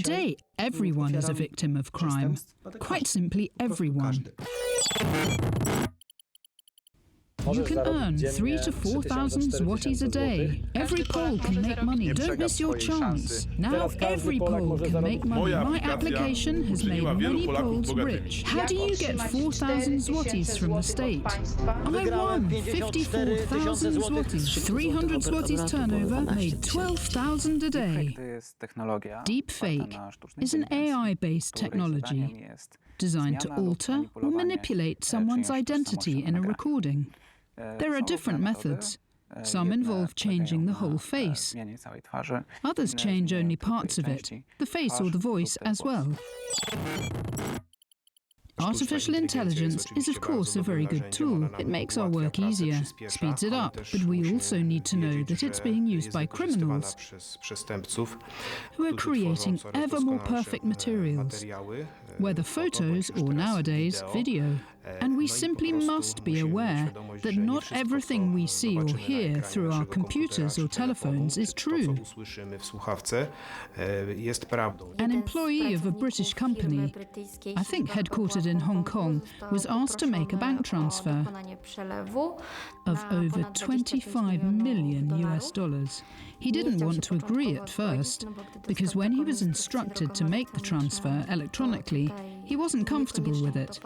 Today, everyone is a victim of crime. Quite simply, everyone. You can earn 3,000 to 4,000 zlotys a day. Every Pole can make money. Don't miss your chance. Now every Pole can make money. My application has made many Poles rich. How do you get 4,000 zlotys from the state? I won 54,000 zlotys. 300 zlotys turnover made 12,000 a day. Deepfake is an AI-based technology designed to alter or manipulate someone's identity in a recording. There are different methods. Some involve changing the whole face. Others change only parts of it, the face or the voice as well. Artificial intelligence is of course a very good tool. It makes our work easier, speeds it up, but we also need to know that it's being used by criminals who are creating ever more perfect materials, whether photos or nowadays video. And we simply must be aware that not everything we see or hear through our computers or telephones is true. An employee of a British company, I think headquartered in Hong Kong, was asked to make a bank transfer of over 25 million US. He didn't want to agree at first, because when he was instructed to make the transfer electronically, he wasn't comfortable with it.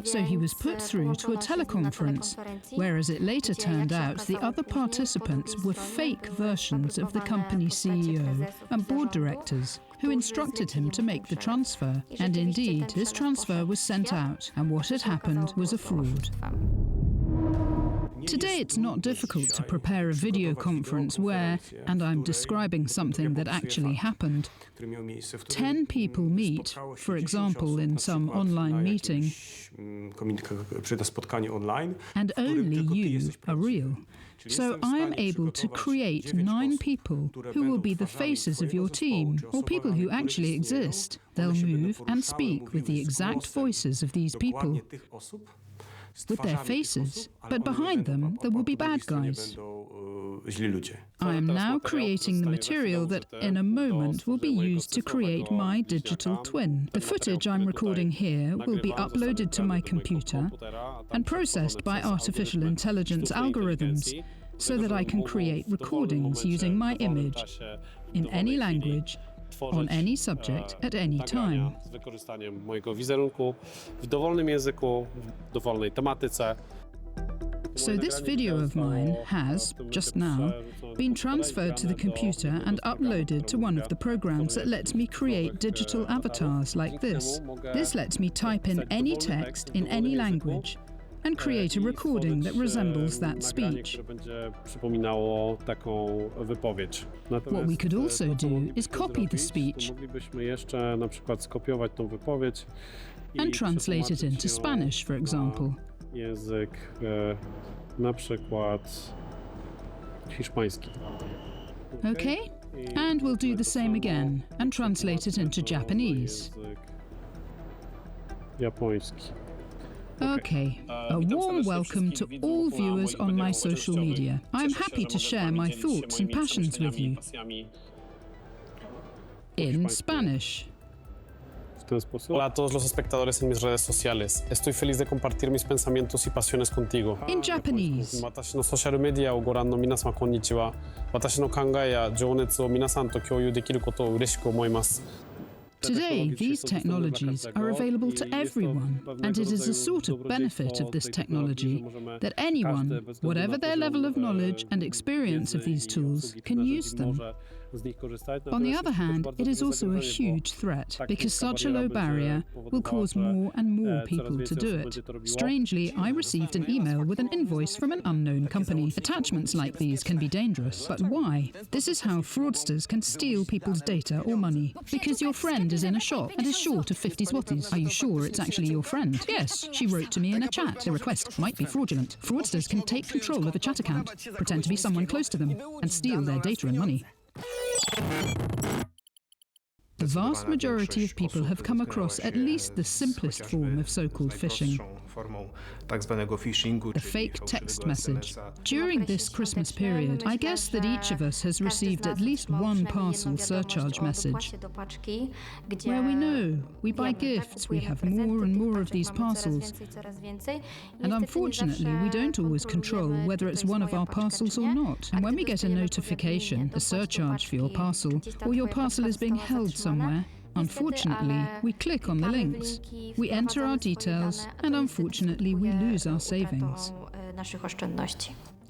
So he was put through to a teleconference, where, as it later turned out, the other participants were fake versions of the company's CEO and board directors, who instructed him to make the transfer. And indeed, his transfer was sent out, and what had happened was a fraud. Today it's not difficult to prepare a video conference where, and I'm describing something that actually happened, 10 people meet, for example in some online meeting, and only you are real. So I am able to create 9 people who will be the faces of your team, or people who actually exist. They'll move and speak with the exact voices of these people, with their faces, but behind them there will be bad guys. I am now creating the material that in a moment will be used to create my digital twin. The footage I'm recording here will be uploaded to my computer and processed by artificial intelligence algorithms so that I can create recordings using my image in any language, on any subject, at any time. Z wykorzystaniem mojego wizerunku w dowolnym języku, w dowolnej tematyce. So this video of mine has, just now, been transferred to the computer and uploaded to one of the programs that lets me create digital avatars like this. This lets me type in any text in any language and create a recording that resembles that speech. What we could also do is copy the speech and translate it into Spanish, for example. Okay, and we'll do the same again and translate it into Japanese. Okay, a warm welcome to all viewers on my social media. I'm happy to share my thoughts and passions with you in Spanish. Hola a todos los espectadores en mis redes sociales. Estoy feliz de compartir mis pensamientos y pasiones contigo. In Japanese. 私のソーシャルメディアをご覧の皆様こんにちは。私の考えや情熱を皆さんと共有できることを嬉しく思います。Today, these technologies are available to everyone, and it is a sort of benefit of this technology that anyone, whatever their level of knowledge and experience of these tools, can use them. On the other hand, it is also a huge threat, because such a low barrier will cause more and more people to do it. Strangely, I received an email with an invoice from an unknown company. Attachments like these can be dangerous, but why? This is how fraudsters can steal people's data or money. Because your friend is in a shop and is short of 50 zlotys. Are you sure it's actually your friend? Yes, she wrote to me in a chat. The request might be fraudulent. Fraudsters can take control of a chat account, pretend to be someone close to them, and steal their data and money. The vast majority of people have come across at least the simplest form of so-called phishing. The fake text message. During this Christmas period, I guess that each of us has received at least one parcel surcharge message, where we know we buy gifts, we have more and more of these parcels, and unfortunately we don't always control whether it's one of our parcels or not. And when we get a notification, a surcharge for your parcel, or your parcel is being held somewhere, unfortunately, we click on the links, we enter our details, and unfortunately, we lose our savings.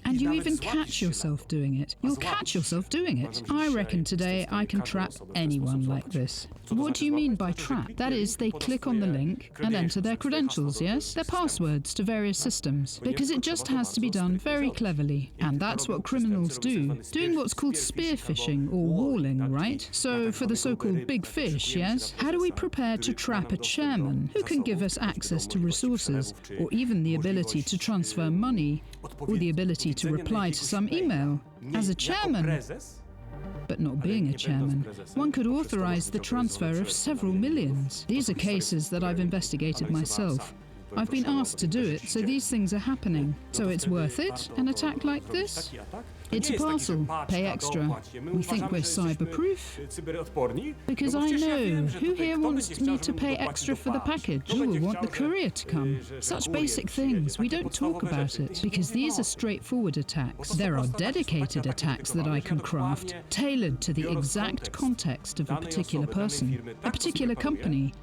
And you even catch yourself doing it. You'll catch yourself doing it. I reckon today I can trap anyone like this. What do you mean by trap? That is, they click on the link and enter their credentials, yes? Their passwords to various systems. Because it just has to be done very cleverly. And that's what criminals do. Doing what's called spear-phishing or walling, right? So for the so-called big fish, yes? How do we prepare to trap a chairman who can give us access to resources, or even the ability to transfer money, or the ability to reply to some email? As a chairman, but not being a chairman, one could authorize the transfer of several millions. These are cases that I've investigated myself. I've been asked to do it, so these things are happening. So it's worth it, an attack like this? It's a parcel. Pay extra. We think we're cyber-proof? Because I know who here wants me to pay extra for the package. Who will want the courier to come? Such basic things. We don't talk about it, because these are straightforward attacks. There are dedicated attacks that I can craft, tailored to the exact context of a particular person, a particular company,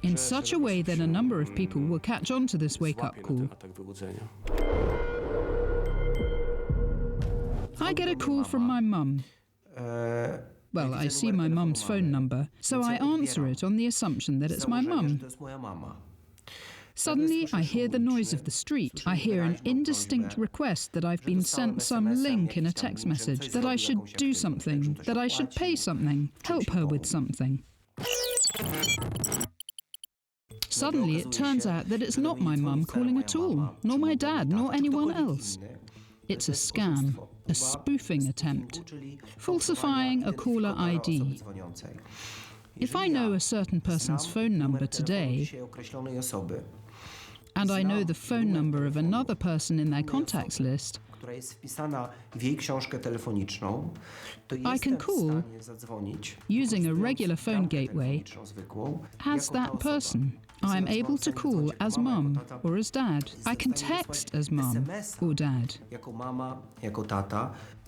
in such a way that a number of people will catch on to this wake-up call. I get a call from my mum. Well, I see my mum's phone number, so I answer it on the assumption that it's my mum. Suddenly, I hear the noise of the street. I hear an indistinct request that I've been sent some link in a text message, that I should do something, that I should pay something, help her with something. Suddenly, it turns out that it's not my mum calling at all, nor my dad, nor anyone else. It's a scam, a spoofing attempt, falsifying a caller ID. If I know a certain person's phone number today, and I know the phone number of another person in their contacts list, I can call, using a regular phone gateway, as that person. I'm able to call as mum or as dad. I can text as mum or dad.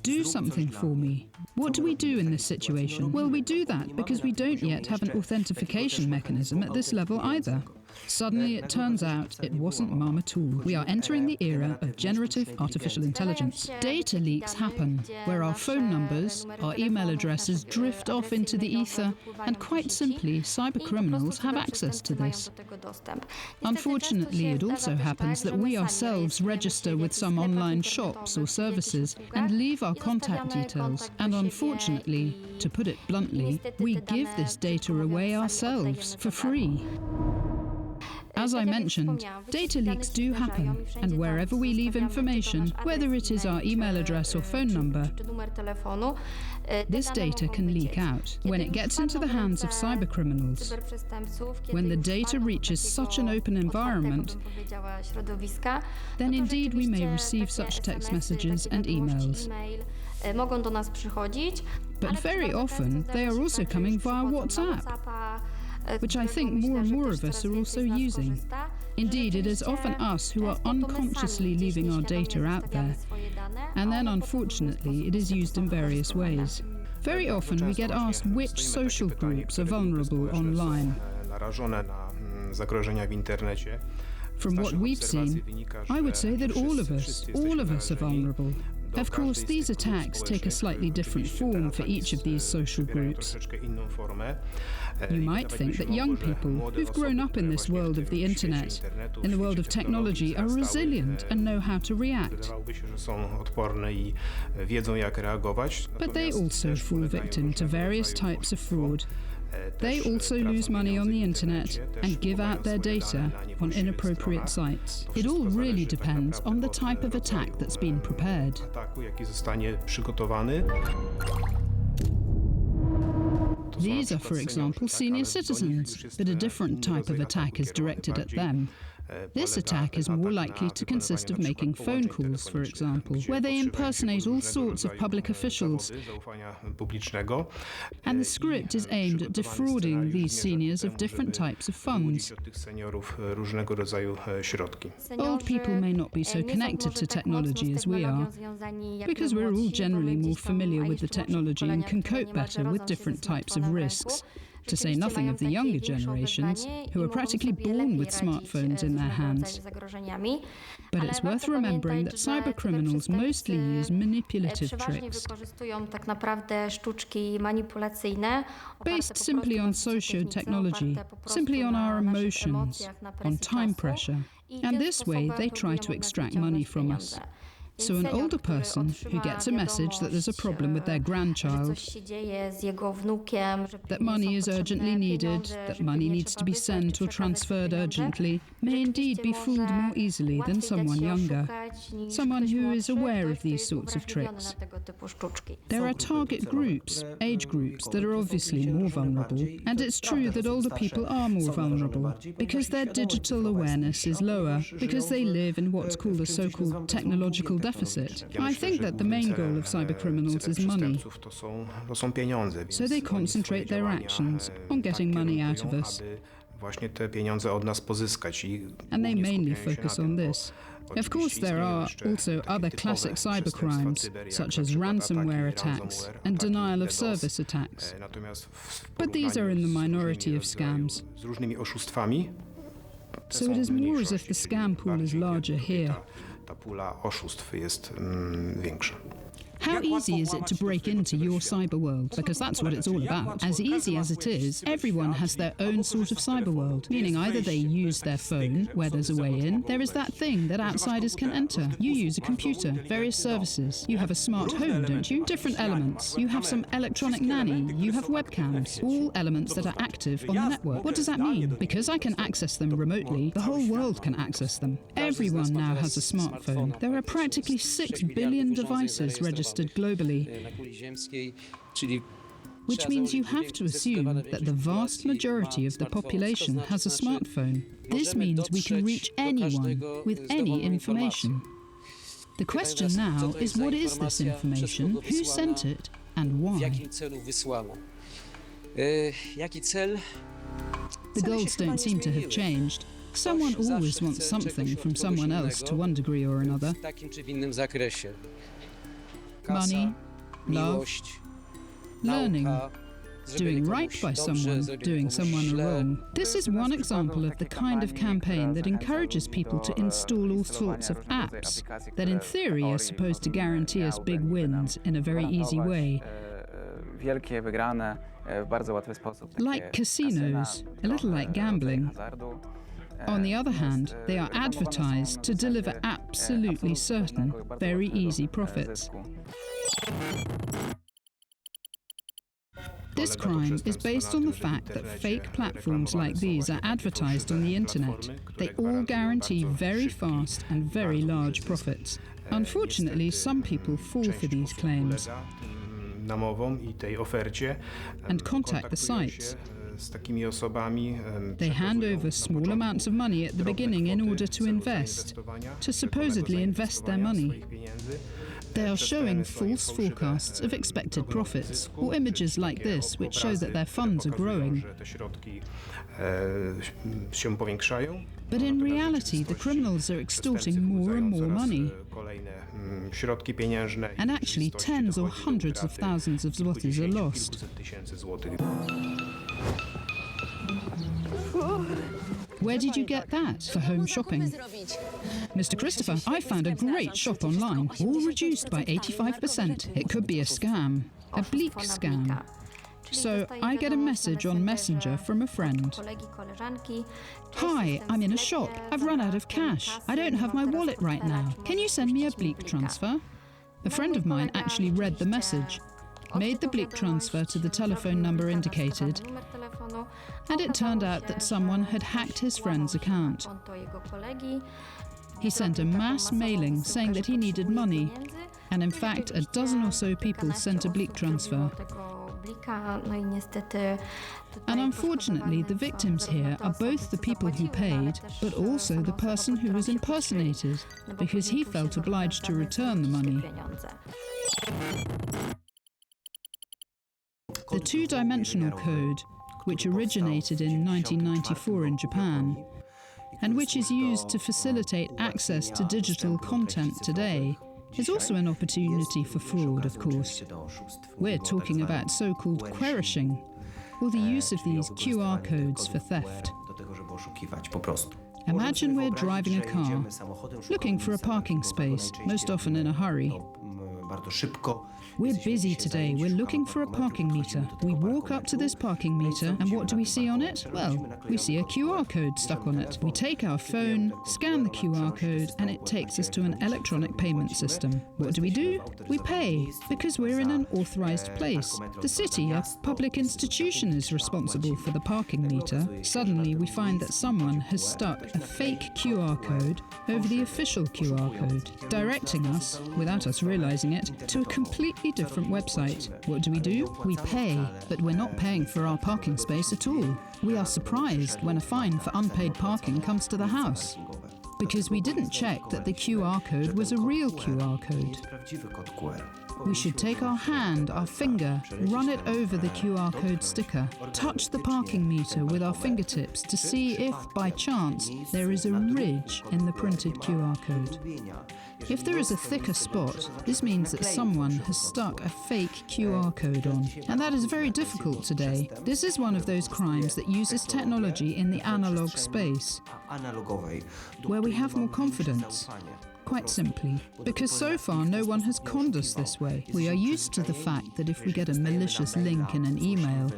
Do something for me. What do we do in this situation? Well, we do that because we don't yet have an authentication mechanism at this level either. Suddenly, it turns out it wasn't mum at all. We are entering the era of generative artificial intelligence. Data leaks happen, where our phone numbers, our email addresses drift off into the ether, and quite simply, cybercriminals have access to this. Unfortunately, it also happens that we ourselves register with some online shops or services and leave our contact details. And unfortunately, to put it bluntly, we give this data away ourselves for free. As I mentioned, data leaks do happen, and wherever we leave information, whether it is our email address or phone number, this data can leak out. When it gets into the hands of cybercriminals, when the data reaches such an open environment, then indeed we may receive such text messages and emails. But very often, they are also coming via WhatsApp, which I think more and more of us are also using. Indeed, it is often us who are unconsciously leaving our data out there, and then unfortunately it is used in various ways. Very often we get asked which social groups are vulnerable online. From what we've seen, I would say that all of us are vulnerable. Of course, these attacks take a slightly different form for each of these social groups. You might think that young people who've grown up in this world of the internet, in the world of technology, are resilient and know how to react. But they also fall victim to various types of fraud. They also lose money on the internet and give out their data on inappropriate sites. It all really depends on the type of attack that's been prepared. These are, for example, senior citizens, but a different type of attack is directed at them. This attack is more likely to consist of making phone calls, for example, where they impersonate all sorts of public officials. And the script is aimed at defrauding these seniors of different types of funds. Old people may not be so connected to technology as we are, because we're all generally more familiar with the technology and can cope better with different types of risks. To say nothing of the younger generations, who are practically born with smartphones in their hands. But it's worth remembering that cybercriminals mostly use manipulative tricks, based simply on socio-technology, simply on our emotions, on time pressure. And this way they try to extract money from us. So an older person who gets a message that there's a problem with their grandchild, that money is urgently needed, that money needs to be sent or transferred urgently, may indeed be fooled more easily than someone younger, someone who is aware of these sorts of tricks. There are target groups, age groups, that are obviously more vulnerable, and it's true that older people are more vulnerable because their digital awareness is lower, because they live in what's called a so-called technological deficit. I think that the main goal of cybercriminals is money. So they concentrate their actions on getting money out of us. And they mainly focus on this. Of course, there are also other classic cybercrimes, such as ransomware attacks and denial of service attacks. But these are in the minority of scams. So it is more as if the scam pool is larger here. How easy is it to break into your cyber world? Because that's what it's all about. As easy as it is, everyone has their own sort of cyber world, meaning either they use their phone, where there's a way in, there is that thing that outsiders can enter. You use a computer, various services. You have a smart home, don't you? Different elements. You have some electronic nanny. You have webcams. All elements that are active on the network. What does that mean? Because I can access them remotely, the whole world can access them. Everyone now has a smartphone. There are practically 6 billion devices registered globally, which means you have to assume that the vast majority of the population has a smartphone. This means we can reach anyone with any information. The question now is, what is this information, who sent it, and why? The goals don't seem to have changed. Someone always wants something from someone else to one degree or another. Money, love, learning, doing right by someone, doing someone a wrong. This is one example of the kind of campaign that encourages people to install all sorts of apps that in theory are supposed to guarantee us big wins in a very easy way. Like casinos, a little like gambling. On the other hand, they are advertised to deliver absolutely certain, very easy profits. This crime is based on the fact that fake platforms like these are advertised on the internet. They all guarantee very fast and very large profits. Unfortunately, some people fall for these claims and contact the sites. They hand over small amounts of money at the beginning in order to invest, to supposedly invest their money. They are showing false forecasts of expected profits, or images like this which show that their funds are growing. But in reality, the criminals are extorting more and more money. And actually, tens or hundreds of thousands of zlotys are lost. Where did you get that? For home shopping. Mr. Christopher, I found a great shop online, all reduced by 85%. It could be a scam, a BLIK scam. So I get a message on Messenger from a friend. Hi, I'm in a shop. I've run out of cash. I don't have my wallet right now. Can you send me a BLIK transfer? A friend of mine actually read the message, made the BLIK transfer to the telephone number indicated, and it turned out that someone had hacked his friend's account. He sent a mass mailing saying that he needed money, and in fact a dozen or so people sent a BLIK transfer. And unfortunately, the victims here are both the people who paid, but also the person who was impersonated, because he felt obliged to return the money. The two-dimensional code, which originated in 1994 in Japan, and which is used to facilitate access to digital content today, is also an opportunity for fraud, of course. We're talking about so-called QRishing, or the use of these QR codes for theft. Imagine we're driving a car, looking for a parking space, most often in a hurry. We're busy today, we're looking for a parking meter. We walk up to this parking meter, and what do we see on it? Well, we see a QR code stuck on it. We take our phone, scan the QR code, and it takes us to an electronic payment system. What do? We pay, because we're in an authorized place. The city, a public institution, is responsible for the parking meter. Suddenly, we find that someone has stuck a fake QR code over the official QR code, directing us, without us realizing it, to a completely different website. What do? We pay, but we're not paying for our parking space at all. We are surprised when a fine for unpaid parking comes to the house, because we didn't check that the QR code was a real QR code. We should take our hand, our finger, run it over the QR code sticker, touch the parking meter with our fingertips to see if, by chance, there is a ridge in the printed QR code. If there is a thicker spot, this means that someone has stuck a fake QR code on, and that is very difficult today. This is one of those crimes that uses technology in the analog space, where we have more confidence. Quite simply, because so far no one has conned us this way. We are used to the fact that if we get a malicious link in an email,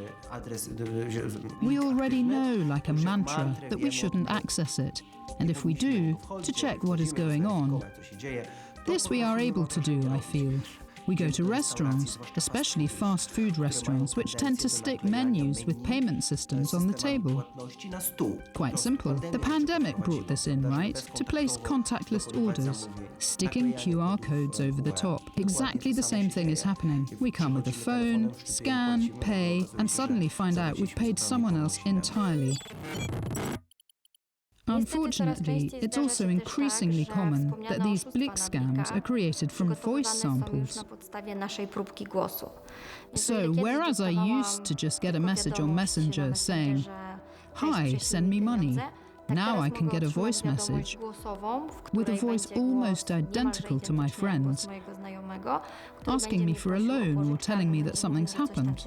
we already know, like a mantra, that we shouldn't access it, and if we do, to check what is going on. This we are able to do, I feel. We go to restaurants, especially fast food restaurants, which tend to stick menus with payment systems on the table. Quite simple. The pandemic brought this in, right? To place contactless orders, sticking QR codes over the top. Exactly the same thing is happening. We come with a phone, scan, pay, and suddenly find out we've paid someone else entirely. Unfortunately, it's also increasingly common that these BLIK scams are created from voice samples. So, whereas I used to just get a message on Messenger saying, "Hi, send me money," now I can get a voice message with a voice almost identical to my friend's, asking me for a loan or telling me that something's happened.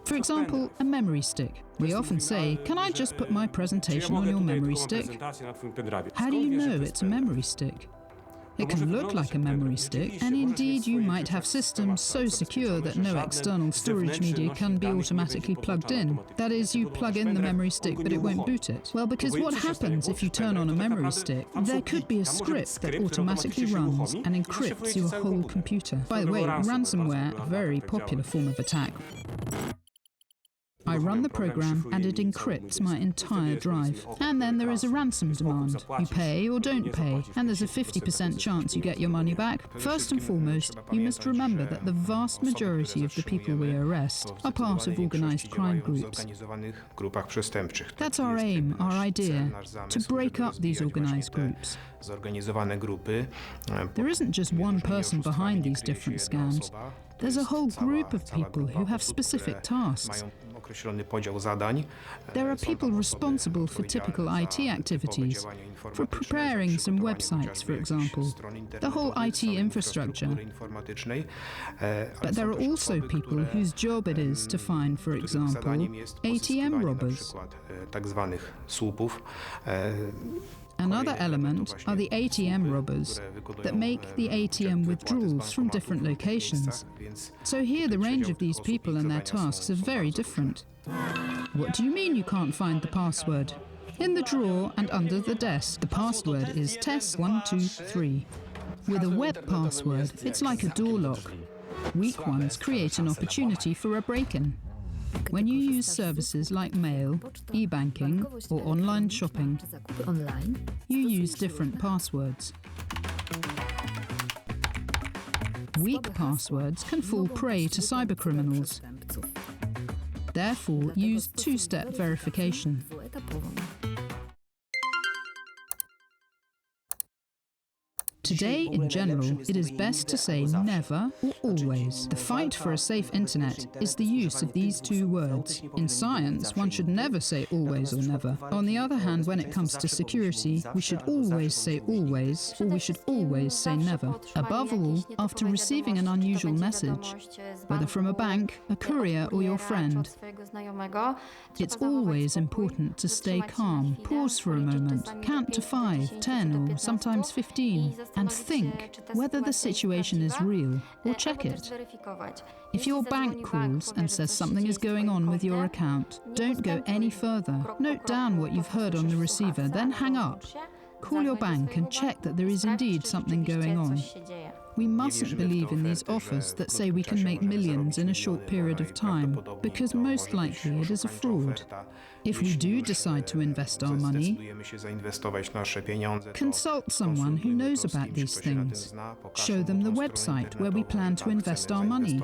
For example, a memory stick. We often say, "Can I just put my presentation on your memory stick?" How do you know it's a memory stick? It can look like a memory stick, and indeed you might have systems so secure that no external storage media can be automatically plugged in. That is, you plug in the memory stick, but it won't boot it. Well, because what happens if you turn on a memory stick? There could be a script that automatically runs and encrypts your whole computer. By the way, ransomware, a very popular form of attack. I run the program and it encrypts my entire drive. And then there is a ransom demand. You pay or don't pay, and there's a 50% chance you get your money back. First and foremost, you must remember that the vast majority of the people we arrest are part of organized crime groups. That's our aim, our idea, to break up these organized groups. There isn't just one person behind these different scams. There's a whole group of people who have specific tasks. There are people responsible for typical IT activities, for preparing some websites, for example, the whole IT infrastructure. But there are also people whose job it is to find, for example, ATM robbers. Another element are the ATM robbers that make the ATM withdrawals from different locations. So here the range of these people and their tasks are very different. What do you mean you can't find the password? In the drawer and under the desk, the password is test123. With a web password, it's like a door lock. Weak ones create an opportunity for a break-in. When you use services like mail, e-banking, or online shopping, you use different passwords. Weak passwords can fall prey to cybercriminals. Therefore, use two-step verification. Today, in general, it is best to say never or always. The fight for a safe internet is the use of these two words. In science, one should never say always or never. On the other hand, when it comes to security, we should always say always, or we should always say never. Above all, after receiving an unusual message, whether from a bank, a courier, or your friend, it's always important to stay calm, pause for a moment, count to 5, 10, or sometimes 15, and think whether the situation is real, or check it. If your bank calls and says something is going on with your account, don't go any further. Note down what you've heard on the receiver, then hang up. Call your bank and check that there is indeed something going on. We mustn't believe in these offers that say we can make millions in a short period of time, because most likely it is a fraud. If we do decide to invest our money, consult someone who knows about these things. Show them the website where we plan to invest our money.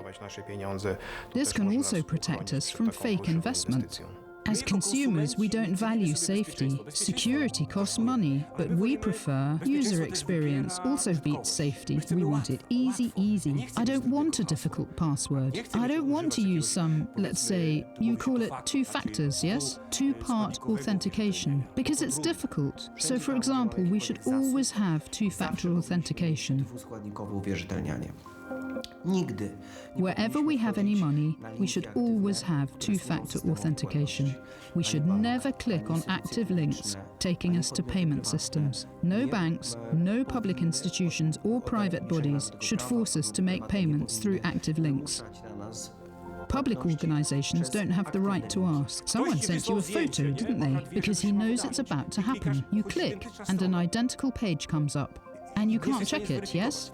This can also protect us from fake investment. As consumers, we don't value safety. Security costs money, but we prefer user experience also beats safety. We want it easy, easy. I don't want a difficult password. I don't want to use some, let's say, you call it two factors, yes? Two-part authentication, because it's difficult. So for example, we should always have two-factor authentication. Wherever we have any money, we should always have two-factor authentication. We should never click on active links taking us to payment systems. No banks, no public institutions or private bodies should force us to make payments through active links. Public organisations don't have the right to ask. Someone sent you a photo, didn't they? Because he knows it's about to happen. You click and an identical page comes up. And you can't check it, yes?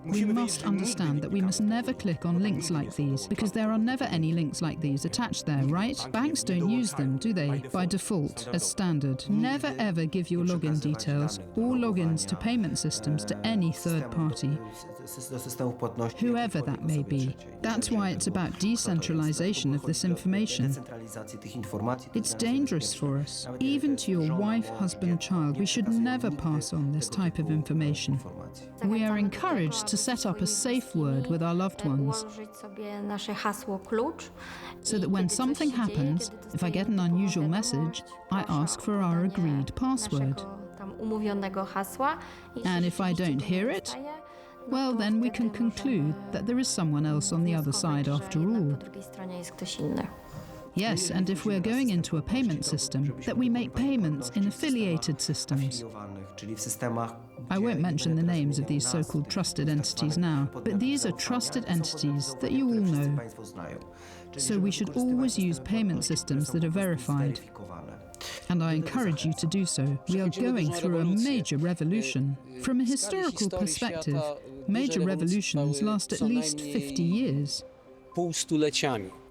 We must understand that we must never click on links like these, because there are never any links like these attached there, right? Banks don't use them, do they? By default, as standard. Never ever give your login details or logins to payment systems to any third party, whoever that may be. That's why it's about decentralization of this information. It's dangerous for us. Even to your wife, husband, child, we should never pass on this type of information. We are encouraged to set up a safe word with our loved ones, so that when something happens, if I get an unusual message, I ask for our agreed password. And if I don't hear it, well, then we can conclude that there is someone else on the other side after all. Yes, and if we're going into a payment system, that we make payments in affiliated systems. I won't mention the names of these so-called trusted entities now, but these are trusted entities that you all know. So we should always use payment systems that are verified. And I encourage you to do so. We are going through a major revolution. From a historical perspective, major revolutions last at least 50 years.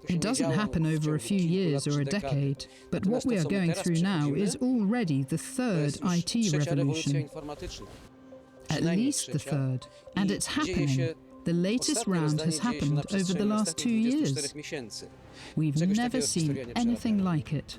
It doesn't happen over a few years or a decade, but what we are going through now is already the third IT revolution. At least the third. And it's happening. The latest round has happened over the last 2 years. We've never seen anything like it.